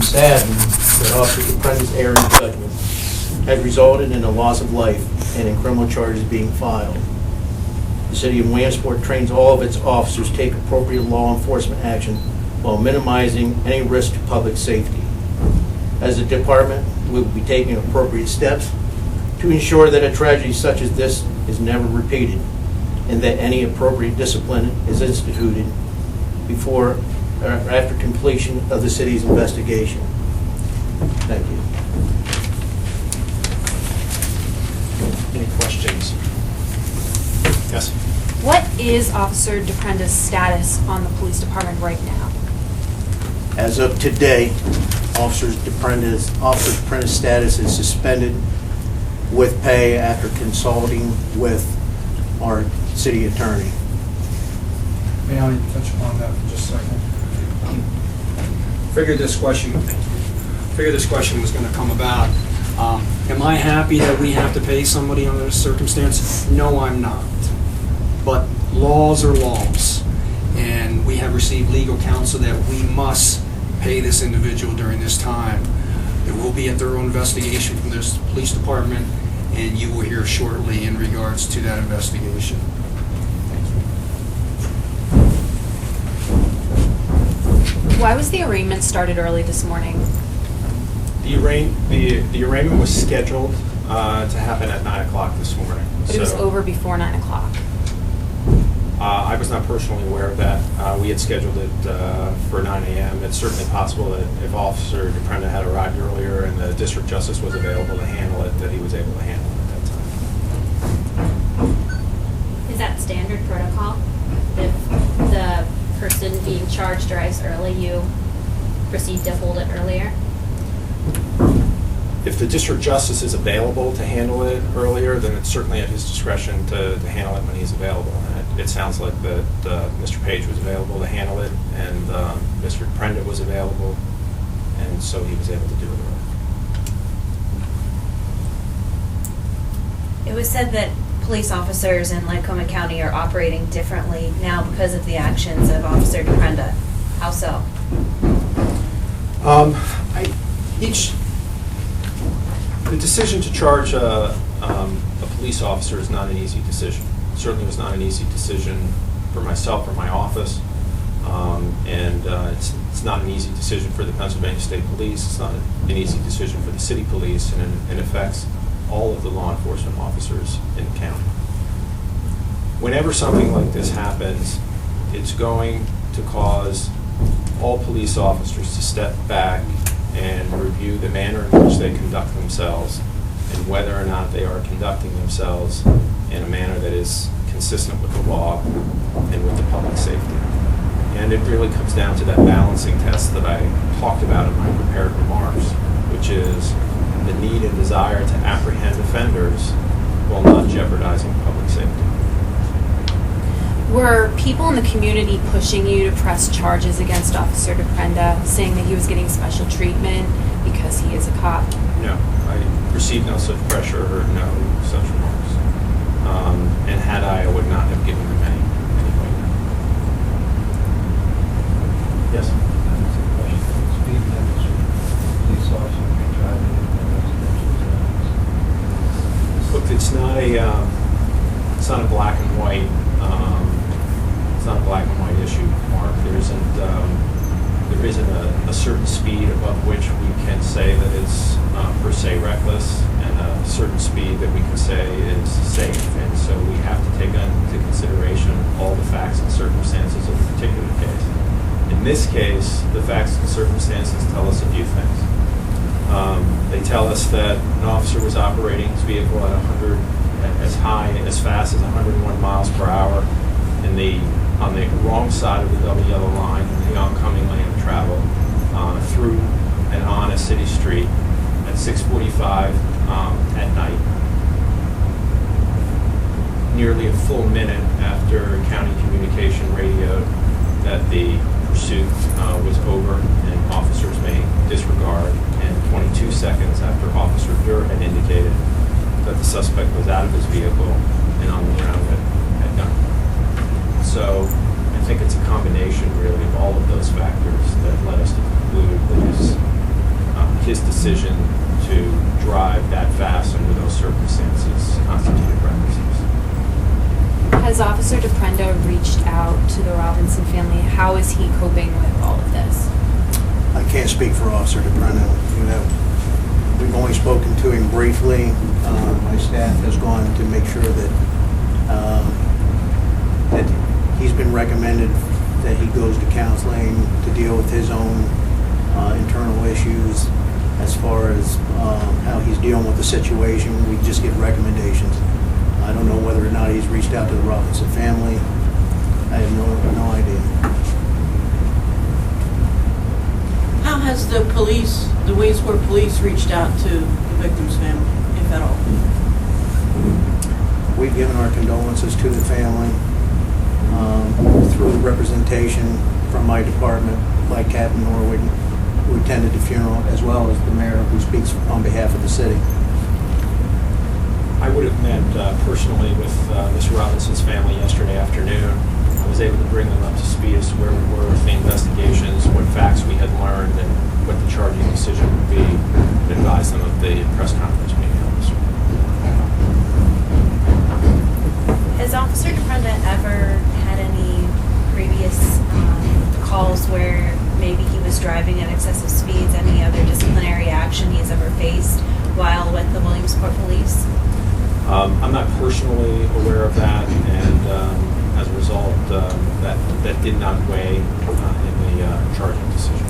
am saddened that Officer DePrenda's error in judgment has resulted in the loss of life and in criminal charges being filed. The City of Williamsport trains all of its officers to take appropriate law enforcement action while minimizing any risk to public safety. As a department, we will be taking appropriate steps to ensure that a tragedy such as this is never repeated and that any appropriate discipline is instituted before or after completion of the city's investigation. Thank you. Any questions? Yes. What is Officer DePrenda's status on the police department right now? As of today, Officer DePrenda's status is suspended with pay after consulting with our city attorney. May I touch upon that for just a second? Figured this question was going to come about. Am I happy that we have to pay somebody under this circumstance? No, I'm not. But laws are laws, and we have received legal counsel that we must pay this individual during this time. There will be a thorough investigation from this police department, and you will hear shortly in regards to that investigation. Why was the arraignment started early this morning? The arraignment was scheduled to happen at 9 o'clock this morning. But it was over before 9 o'clock. I was not personally aware of that. We had scheduled it for 9 a.m. It's certainly possible that if Officer DePrenda had arrived earlier and the District Justice was available to handle it, that he was able to handle it at that time. Is that standard protocol? If the person being charged arrives early, you proceed to hold it earlier? If the District Justice is available to handle it earlier, then it's certainly at his discretion to handle it when he's available. And it sounds like that Mr. Page was available to handle it, and Mr. DePrenda was available, and so he was able to do it early. It was said that police officers in Lycoming County are operating differently now because of the actions of Officer DePrenda. How so? The decision to charge a police officer is not an easy decision. It certainly was not an easy decision for myself or my office, and it's not an easy decision for the Pennsylvania State Police. It's not an easy decision for the city police, and it affects all of the law enforcement officers in the county. Whenever something like this happens, it's going to cause all police officers to step back and review the manner in which they conduct themselves and whether or not they are conducting themselves in a manner that is consistent with the law and with the public safety. And it really comes down to that balancing test that I talked about in my prepared remarks, which is the need and desire to apprehend offenders while not jeopardizing public safety. Were people in the community pushing you to press charges against Officer DePrenda, saying that he was getting special treatment because he is a cop? No, I received no such pressure or no such remarks. And had I would not have given them any anyway. Yes? Look, it's not a black and white. It's not a black and white issue, Mark. There isn't a certain speed above which we can say that it's per se reckless, and a certain speed that we can say is safe. And so we have to take into consideration all the facts and circumstances of a particular case. In this case, the facts and circumstances tell us a few things. They tell us that an officer was operating his vehicle at as fast as 101 miles per hour on the wrong side of the double yellow line in the oncoming lane of travel through and on a city street at 6:45 at night. Nearly a full minute after county communication radioed that the pursuit was over and officers may disregard, and 22 seconds after Officer Durr had indicated that the suspect was out of his vehicle and on the ground at gunpoint. So I think it's a combination, really, of all of those factors that led us to conclude that his decision to drive that fast under those circumstances constituted recklessness. Has Officer DePrenda reached out to the Robinson family? How is he coping with all of this? I can't speak for Officer DePrenda. We've only spoken to him briefly. My staff has gone to make sure that he's been recommended that he goes to counseling to deal with his own internal issues. As far as how he's dealing with the situation, we just give recommendations. I don't know whether or not he's reached out to the Robinson family. I have no idea. How has the police, the Williamsport police, reached out to the victim's family, if at all? We've given our condolences to the family through representation from my department, like Captain Norwood, who attended the funeral, as well as the mayor, who speaks on behalf of the city. I would have met personally with Ms. Robinson's family yesterday afternoon. I was able to bring them up to speed as to where we were with the investigations, what facts we had learned, and what the charging decision would be, and advise them of the press conference being held this week. Has Officer DePrenda ever had any previous calls where maybe he was driving at excessive speeds, any other disciplinary action he's ever faced while with the Williamsport Police? I'm not personally aware of that, and as a result, that did not weigh in the charging decision.